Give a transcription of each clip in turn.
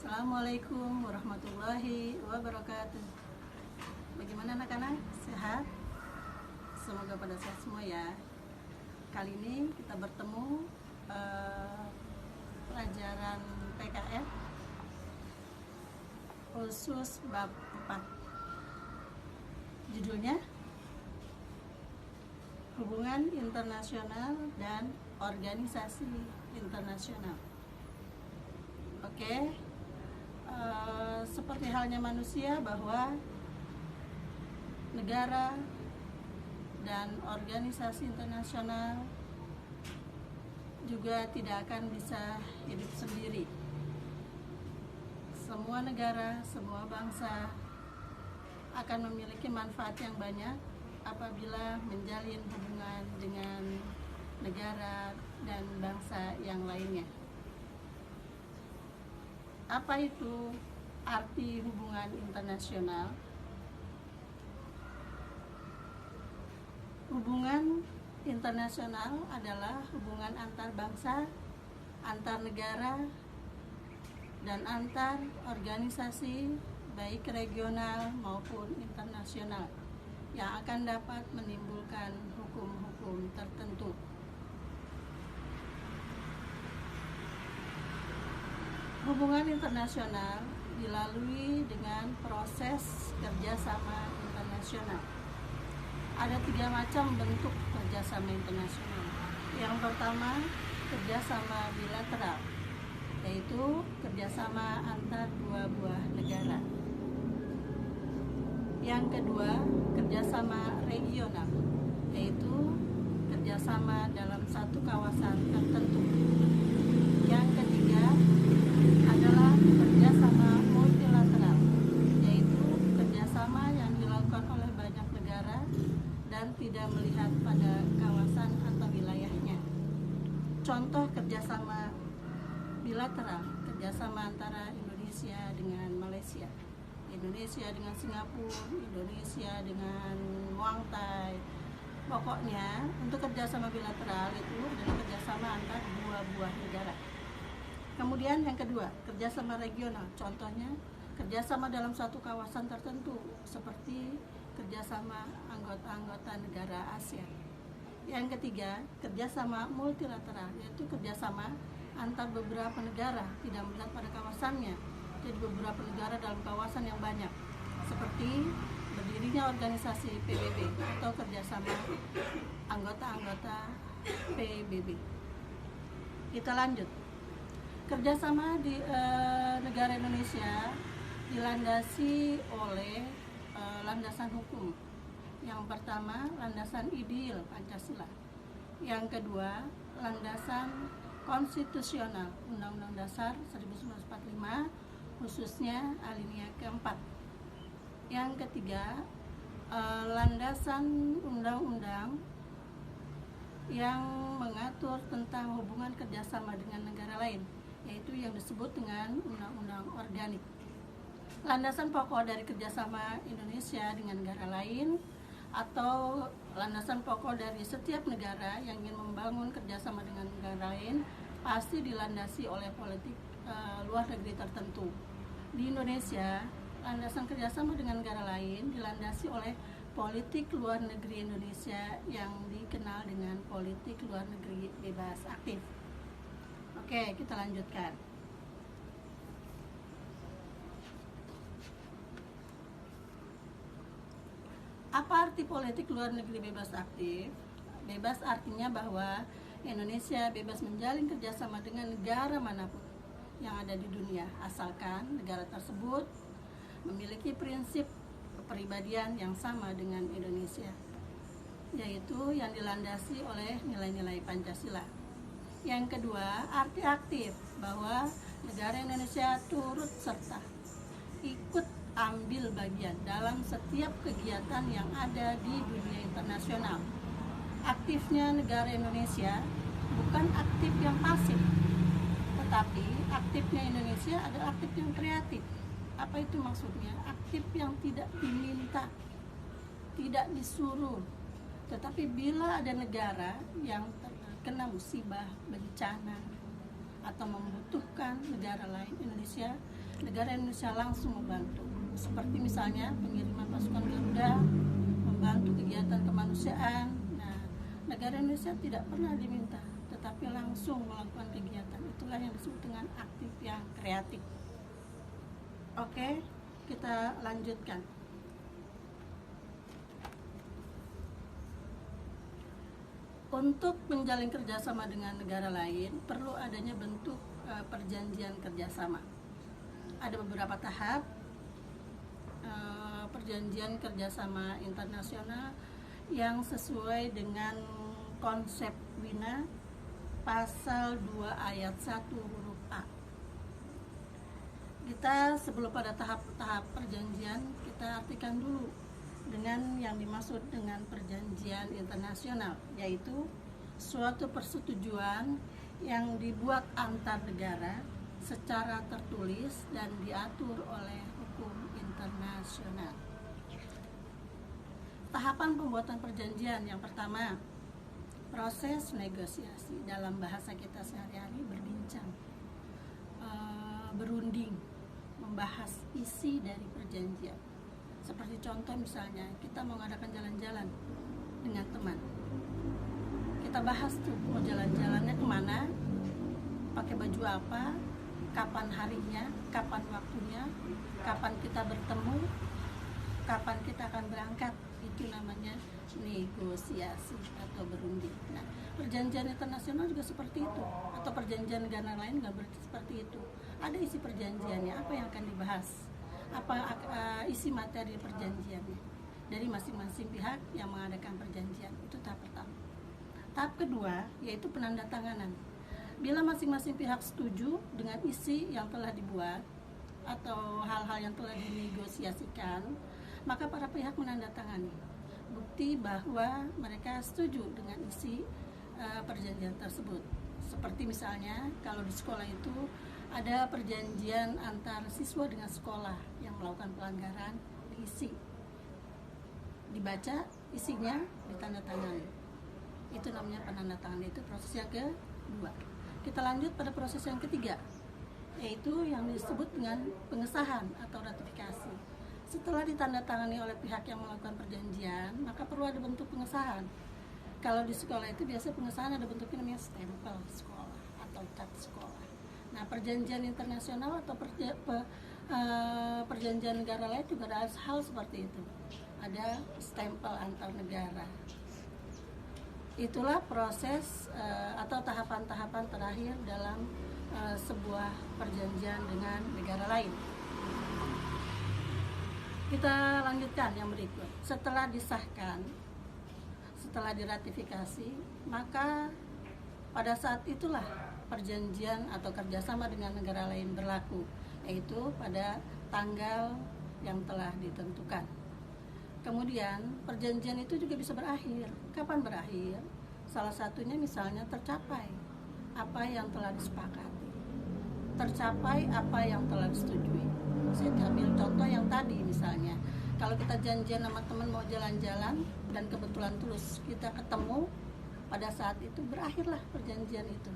Assalamualaikum warahmatullahi wabarakatuh. Bagaimana anak-anak? Sehat? Semoga pada sehat semua ya. Kali ini kita bertemu pelajaran PKF khusus bab 4. Judulnya Hubungan Internasional dan Organisasi Internasional. Oke. Seperti halnya manusia bahwa negara dan organisasi internasional juga tidak akan bisa hidup sendiri. Semua negara, semua bangsa akan memiliki manfaat yang banyak apabila menjalin hubungan dengan negara dan bangsa yang lainnya. Apa itu arti hubungan internasional? Hubungan internasional adalah hubungan antar bangsa, antar negara, dan antar organisasi baik regional maupun internasional yang akan dapat menimbulkan hukum-hukum tertentu. Hubungan internasional dilalui dengan proses kerjasama internasional. Ada 3 macam bentuk kerjasama internasional. Yang pertama, kerjasama bilateral, yaitu kerjasama antar 2 buah negara. Yang kedua, kerjasama regional, yaitu kerjasama dalam satu kawasan tertentu. Yang ketiga adalah kerjasama multilateral, yaitu kerjasama yang dilakukan oleh banyak negara dan tidak melihat pada kawasan atau wilayahnya. Contoh kerjasama bilateral, kerjasama antara Indonesia dengan Malaysia, Indonesia dengan Singapura, Indonesia dengan Muang Thai. Pokoknya untuk kerjasama bilateral itu adalah kerjasama antar 2 buah negara. Kemudian yang kedua, kerjasama regional. Contohnya kerjasama dalam satu kawasan tertentu, seperti kerjasama anggota-anggota negara ASEAN. Yang ketiga, kerjasama multilateral, yaitu kerjasama antar beberapa negara, tidak melihat pada kawasannya. Jadi beberapa negara dalam kawasan yang banyak, seperti berdirinya organisasi PBB atau kerjasama anggota-anggota PBB. Kita lanjut. Kerjasama di negara Indonesia dilandasi oleh landasan hukum. Yang pertama, landasan ideal Pancasila. Yang kedua, landasan konstitusional Undang-Undang Dasar 1945, khususnya alinea keempat. Yang ketiga, landasan undang-undang yang mengatur tentang hubungan kerjasama dengan negara lain, yaitu yang disebut dengan Undang-Undang Organik. Landasan pokok dari kerjasama Indonesia dengan negara lain atau landasan pokok dari setiap negara yang ingin membangun kerjasama dengan negara lain pasti dilandasi oleh politik luar negeri tertentu. Di Indonesia, landasan kerjasama dengan negara lain dilandasi oleh politik luar negeri Indonesia yang dikenal dengan politik luar negeri bebas aktif. Oke, kita lanjutkan. Apa arti politik luar negeri bebas aktif? Bebas artinya bahwa Indonesia bebas menjalin kerjasama dengan negara manapun yang ada di dunia, asalkan negara tersebut memiliki prinsip kepribadian yang sama dengan Indonesia, yaitu yang dilandasi oleh nilai-nilai Pancasila. Yang kedua, arti aktif, bahwa negara Indonesia turut serta ikut ambil bagian dalam setiap kegiatan yang ada di dunia internasional. Aktifnya negara Indonesia bukan aktif yang pasif, tetapi aktifnya Indonesia adalah aktif yang kreatif. Apa itu maksudnya? Aktif yang tidak diminta, tidak disuruh, tetapi bila ada negara yang terkena musibah, bencana, atau membutuhkan negara lain, Indonesia negara Indonesia langsung membantu. Seperti misalnya pengiriman pasukan Garuda, membantu kegiatan kemanusiaan. Nah, negara Indonesia tidak pernah diminta, tetapi langsung melakukan kegiatan. Itulah yang disebut dengan aktif yang kreatif. Oke, kita lanjutkan. Untuk menjalin kerjasama dengan negara lain, perlu adanya bentuk perjanjian kerjasama. Ada beberapa tahap perjanjian kerjasama internasional yang sesuai dengan konsep Wina pasal 2 ayat 1 huruf A. Kita sebelum pada tahap perjanjian, kita artikan dulu dengan yang dimaksud dengan perjanjian internasional, yaitu suatu persetujuan yang dibuat antar negara secara tertulis dan diatur oleh hukum internasional. Tahapan pembuatan perjanjian yang pertama, proses negosiasi. Dalam bahasa kita sehari-hari berbincang, berunding, membahas isi dari perjanjian. Seperti contoh misalnya, kita mau mengadakan jalan-jalan dengan teman. Kita bahas tuh mau jalan-jalannya kemana, pakai baju apa, kapan harinya, kapan waktunya, kapan kita bertemu, kapan kita akan berangkat. Itu namanya negosiasi atau berunding. Nah, perjanjian internasional juga seperti itu, atau perjanjian negara lain juga seperti itu. Ada isi perjanjiannya, apa yang akan dibahas, apa isi materi perjanjiannya dari masing-masing pihak yang mengadakan perjanjian. Itu tahap pertama. Tahap kedua yaitu penandatanganan. Bila masing-masing pihak setuju dengan isi yang telah dibuat atau hal-hal yang telah dinegosiasikan, maka para pihak menandatangani bukti bahwa mereka setuju dengan isi perjanjian tersebut. Seperti misalnya kalau di sekolah itu ada perjanjian antar siswa dengan sekolah yang melakukan pelanggaran, diisi, dibaca isinya, ditandatangani. Itu namanya penandatanganan. Itu proses yang kedua. Kita lanjut pada proses yang ketiga, yaitu yang disebut dengan pengesahan atau ratifikasi. Setelah ditandatangani oleh pihak yang melakukan perjanjian, maka perlu ada bentuk pengesahan. Kalau di sekolah itu biasa pengesahan ada bentuknya namanya stempel sekolah atau cat sekolah. Nah, perjanjian internasional atau perjanjian negara lain juga ada hal seperti itu. Ada stempel antar negara. Itulah proses atau tahapan-tahapan terakhir dalam sebuah perjanjian dengan negara lain. Kita lanjutkan yang berikut. Setelah disahkan, setelah diratifikasi, maka pada saat itulah perjanjian atau kerjasama dengan negara lain berlaku, yaitu pada tanggal yang telah ditentukan. Kemudian perjanjian itu juga bisa berakhir. Kapan berakhir? Salah satunya misalnya tercapai apa yang telah disepakati, tercapai apa yang telah disetujui. Saya ambil contoh yang tadi misalnya, kalau kita janjian sama teman mau jalan-jalan dan kebetulan terus kita ketemu, pada saat itu berakhirlah perjanjian itu.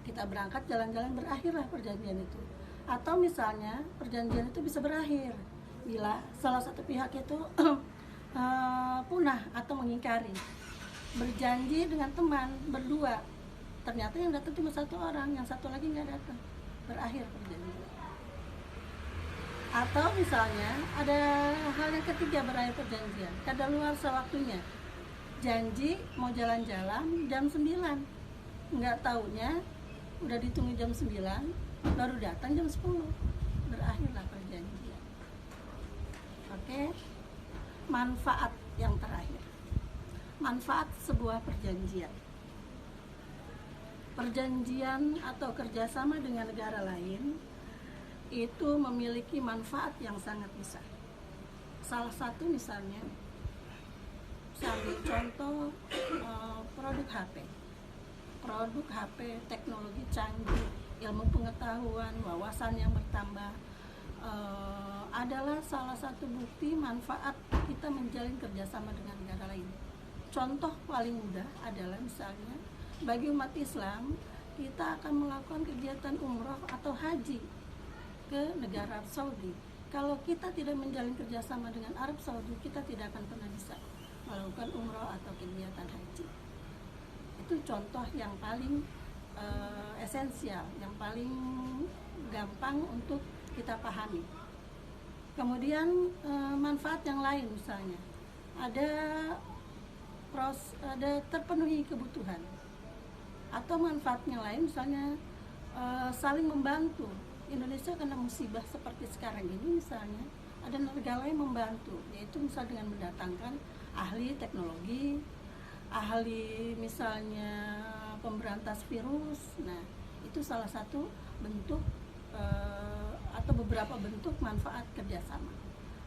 Kita berangkat jalan-jalan, berakhirlah perjanjian itu. Atau misalnya perjanjian itu bisa berakhir bila salah satu pihak itu punah atau mengingkari. Berjanji dengan teman berdua, ternyata yang datang cuma satu orang, yang satu lagi nggak datang, berakhir perjanjian. Atau misalnya ada hal yang ketiga berakhir perjanjian, kadaluarsa waktunya. Janji mau jalan-jalan jam 9, nggak taunya udah ditunggu jam 9, baru datang jam 10, berakhirlah perjanjian. Oke, manfaat yang terakhir, manfaat sebuah perjanjian. Perjanjian atau kerjasama dengan negara lain itu memiliki manfaat yang sangat besar. Salah satu misalnya, saya ambil contoh produk HP, teknologi canggih, ilmu pengetahuan, wawasan yang bertambah, adalah salah satu bukti manfaat kita menjalin kerjasama dengan negara lain. Contoh paling mudah adalah misalnya bagi umat Islam, kita akan melakukan kegiatan umroh atau haji. ke negara Arab Saudi. Kalau kita tidak menjalin kerjasama dengan Arab Saudi, kita tidak akan pernah bisa melakukan umroh atau kegiatan haji. Itu contoh yang paling esensial, yang paling gampang untuk kita pahami. Kemudian manfaat yang lain, misalnya ada terpenuhi kebutuhan, atau manfaatnya lain, misalnya saling membantu. Indonesia kena musibah seperti sekarang ini, misalnya ada negara lain membantu, yaitu misalnya dengan mendatangkan ahli teknologi, ahli misalnya pemberantas virus. Nah, itu salah satu bentuk atau beberapa bentuk manfaat kerjasama.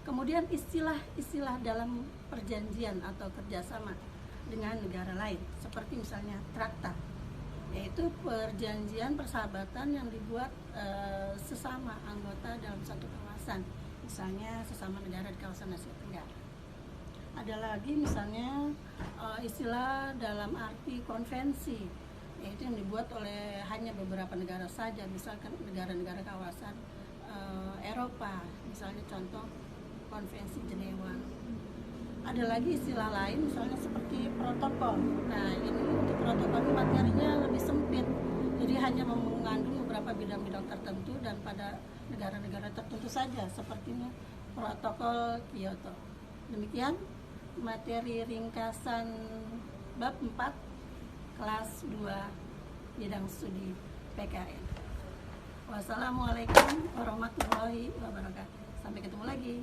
Kemudian istilah-istilah dalam perjanjian atau kerjasama dengan negara lain, seperti misalnya traktat, yaitu perjanjian persahabatan yang dibuat sesama anggota dalam satu kawasan, misalnya sesama negara di kawasan Asia Tenggara. Ada lagi misalnya istilah dalam arti konvensi, yaitu yang dibuat oleh hanya beberapa negara saja, misalkan negara-negara kawasan Eropa, misalnya contoh konvensi Jenewa. Ada lagi istilah lain, misalnya seperti protokol. Nah, ini untuk protokol ini materinya lebih sempit, jadi hanya mengandung beberapa bidang-bidang tertentu dan pada negara-negara tertentu saja, sepertinya protokol Kyoto. Demikian materi ringkasan bab 4 kelas 2 bidang studi PKN. Wassalamualaikum warahmatullahi wabarakatuh. Sampai ketemu lagi.